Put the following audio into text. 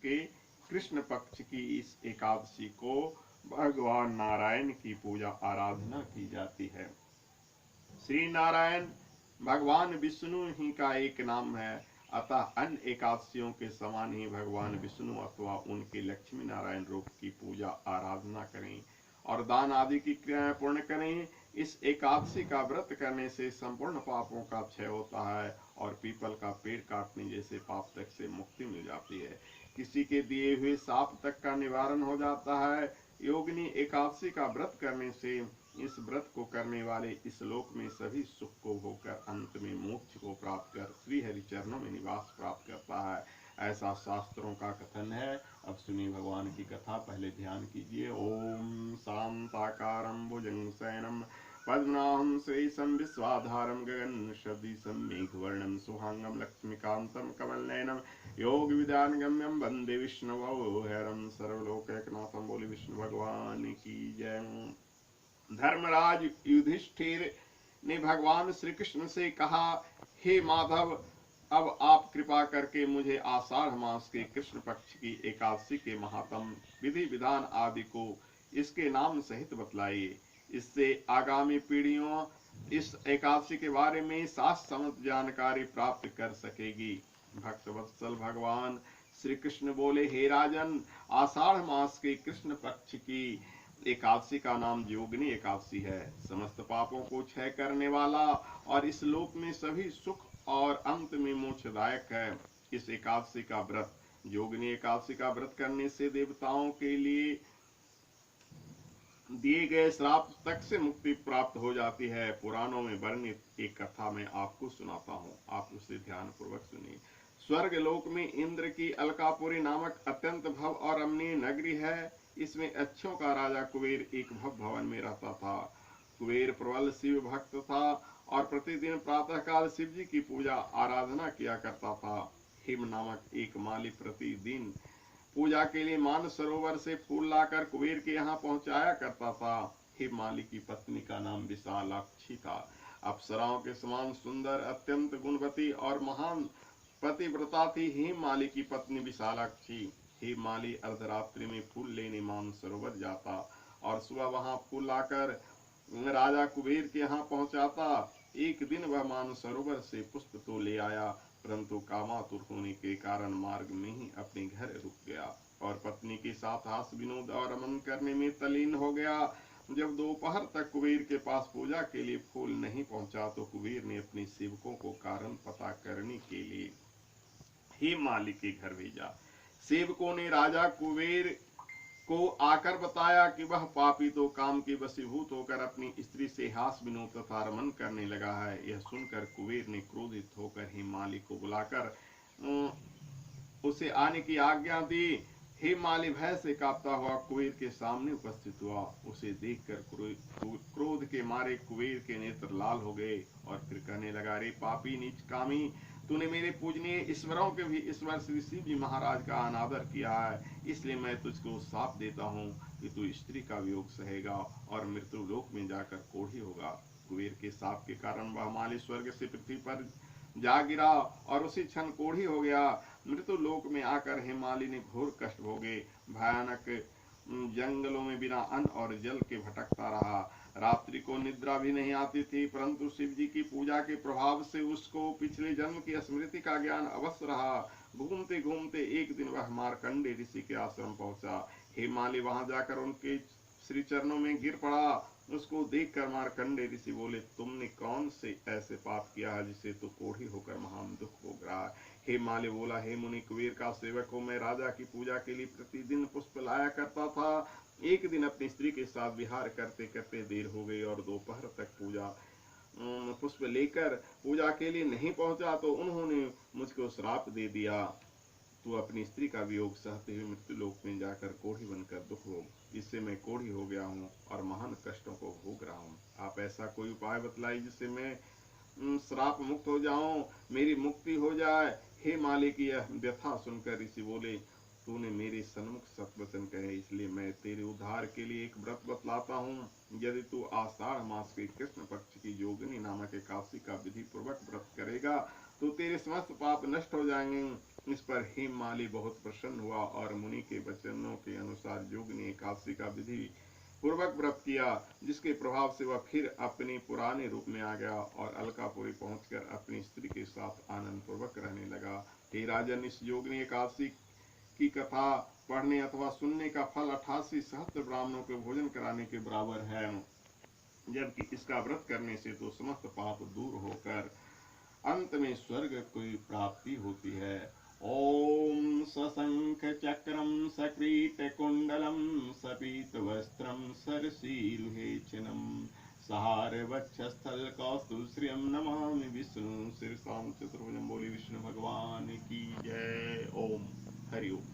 के कृष्ण पक्ष की इस एकादशी को भगवान नारायण की पूजा आराधना की जाती है। श्री नारायण भगवान विष्णु ही का एक नाम है, अतः अन्य एकादशियों के समान ही भगवान विष्णु अथवा उनके लक्ष्मी नारायण रूप की पूजा आराधना करें और दान आदि की क्रियाएं पूर्ण करें। इस एकादशी का व्रत करने से संपूर्ण पापों का क्षय होता है और पीपल का पेड़ काटने जैसे पाप तक से मुक्ति मिल जाती है। किसी के दिए हुए साप तक का निवारण हो जाता है। योगिनी एकादशी का व्रत करने से इस व्रत को करने वाले इस लोक में सभी सुख को भोगकर अंत में मोक्ष को प्राप्त कर श्री हरि चरणों में निवास प्राप्त करता है, ऐसा शास्त्रों का कथन है। अब सुनिए भगवान की कथा। पहले ध्यान कीजिए। ओम शांताकारं भुजंगशयनं पद्मनाभं श्रीशं विश्वाधारं गगनसदृशं मेघवर्णं शुभांगं लक्ष्मीकान्तं कमलनयनं योगविद्यागम्यं वन्दे विष्णुवैहरं सर्वलोकैकनाथं। बोले विष्णु भगवान की जय। धर्मराज युधिष्ठिर ने भगवान श्री कृष्ण से कहा, हे माधव, अब आप कृपा करके मुझे आषाढ़ मास के कृष्ण पक्ष की एकादशी के महात्म विधि विधान आदि को इसके नाम सहित बतलाइए। इससे आगामी पीढ़ियों इस एकादशी के बारे में शास्त्रसम्मत जानकारी प्राप्त कर सकेगी। भक्त वत्सल भगवान श्री कृष्ण बोले, हे राजन, आषाढ़ मास के कृष्ण पक्ष की एकादशी का नाम योगिनी एकादशी है। समस्त पापों को क्षय करने वाला और इस लोक में सभी सुख और अंत में मोक्षदायक है। इस एकादशी का व्रत, योगिनी एकादशी का व्रत करने से देवताओं के लिए दिए गए श्राप तक से मुक्ति प्राप्त हो जाती है। पुराणों में वर्णित एक कथा मैं आपको सुनाता हूँ, आप उसे ध्यान पूर्वक सुनिए। स्वर्ग लोक में इंद्र की अलकापुरी नामक अत्यंत भव और रमणीय नगरी है। इसमें अच्छों का राजा कुबेर एक भव भवन में रहता था। कुबेर प्रबल शिव भक्त था और प्रतिदिन प्रातः काल शिव जी की पूजा आराधना किया करता था। हिम नामक एक माली प्रतिदिन पूजा के लिए मानस सरोवर से फूल लाकर कुबेर के यहाँ पहुंचाया करता था। हिम माली की पत्नी का नाम विशालाक्षी था। अप्सराओं के समान सुंदर, अत्यंत गुणवती और महान पतिव्रता थी हिम माली की पत्नी विशालाक्षी। हिम माली अर्धरात्रि में फूल लेने मानस सरोवर जाता और सुबह वहां फूल लाकर राजा कुबेर के यहाँ पहुंचाता। एक दिन वह मानस सरोवर से पुष्प तो ले आया, परंतु कामातुर होने के कारण मार्ग में ही अपने घर रुक गया और पत्नी के साथ हास विनोद और रमन करने में तल्लीन हो गया। जब दोपहर तक कुबेर के पास पूजा के लिए फूल नहीं पहुंचा तो कुबेर ने अपने सेवकों को कारण पता करने के लिए हिम माली के घर भेजा। सेवकों ने राजा कुबेर को आकर बताया कि वह पापी तो काम के वशीभूत होकर अपनी स्त्री से हास विनोद तथा रमन करने लगा है। यह सुनकर कुबेर ने क्रोधित होकर हिमाली को बुलाकर उसे आने की आज्ञा दी। हिमाली भय से कांपता हुआ कुबेर के सामने उपस्थित हुआ। उसे देखकर क्रोध के मारे कुबेर के नेत्र लाल हो गए और फिर कहने लगा, रे पापी नीच कामी, तूने मेरे पूजनीय ईश्वरों के भी ईश्वर श्री शिव जी महाराज का अनादर किया है, इसलिए मैं तुझको साप देता हूँ कि तू स्त्री का वियोग सहेगा और मृत्यु लोक में जाकर कोढ़ी होगा। कुबेर के साप के कारण वह माली स्वर्ग से पृथ्वी पर जा गिरा और उसी क्षण कोढ़ी हो गया। मृत्यु लोक में आकर हिमाली ने घोर कष्ट भोगे, भयानक जंगलों में बिना अन्न और जल के भटकता रहा। रात्रि को निद्रा भी नहीं आती थी, परंतु शिव जी की पूजा के प्रभाव से उसको पिछले जन्म की स्मृति का ज्ञान अवश्य रहा। घूमते घूमते एक दिन वह मार्कंडे ऋषि के आश्रम पहुंचा। हिमालय वहां जाकर उनके श्री चरणों में गिर पड़ा। उसको देखकर मार्कंडे ऋषि बोले, तुमने कौन से ऐसे पाप किया है जिसे तो कोढ़ी होकर महान दुख भोग रहा है। हिमालय बोला, हे मुनि, कुबेर का सेवक हूँ मैं। राजा की पूजा के लिए प्रतिदिन पुष्प लाया करता था। एक दिन अपनी स्त्री के साथ विहार करते करते देर हो गई और दोपहर तक पुष्प लेकर पूजा के लिए नहीं पहुंचा तो उन्होंने मुझको श्राप दे दिया। तू अपनी स्त्री का वियोग सहते हुए मृत्यु लोक में जाकर कोढ़ी बनकर दुख भोग। इससे मैं कोढ़ी हो गया हूँ और महान कष्टों को भोग रहा हूँ। आप ऐसा कोई उपाय बतलाइए जिससे मैं श्राप मुक्त हो जाऊं, मेरी मुक्ति हो जाए। हे माली की यह व्यथा सुनकर ऋषि बोले, तूने मेरे सन्मुख सत्वचन कहे, इसलिए मैं तेरे उद्धार के लिए एक व्रत बतलाता हूँ। यदि तू आषाढ़ मास के कृष्ण पक्ष की योगिनी नामक एकादशी का विधि पूर्वक व्रत करेगा तो तेरे समस्त पाप नष्ट हो जाएंगे। इस पर हेममाली बहुत प्रसन्न हुआ और मुनि के वचनों के अनुसार योगिनी एकादशी का विधि पूर्वक व्रत किया, जिसके प्रभाव से वह फिर अपने पुराने रूप में आ गया और अलकापुरी पहुंचकर अपनी स्त्री के साथ आनंद पूर्वक रहने लगा। हे राजन, इस योगिनी एकादशी की कथा पढ़ने अथवा सुनने का फल 88 सहस्त्र ब्राह्मणों को भोजन कराने के बराबर है, जबकि इसका व्रत करने से तो समस्त पाप दूर होकर अंत में स्वर्ग की प्राप्ति होती है। ओम सशंख चक्रम सकृत कुंडलम सपीत वस्त्रम सरसीरुहेचनम सहार वक्षस्थल कौस्तुश्रियम नमामि विष्णु शीर्षाम चतुर्भुजम। बोली विष्णु भगवान की जय। ओम हरि ओम।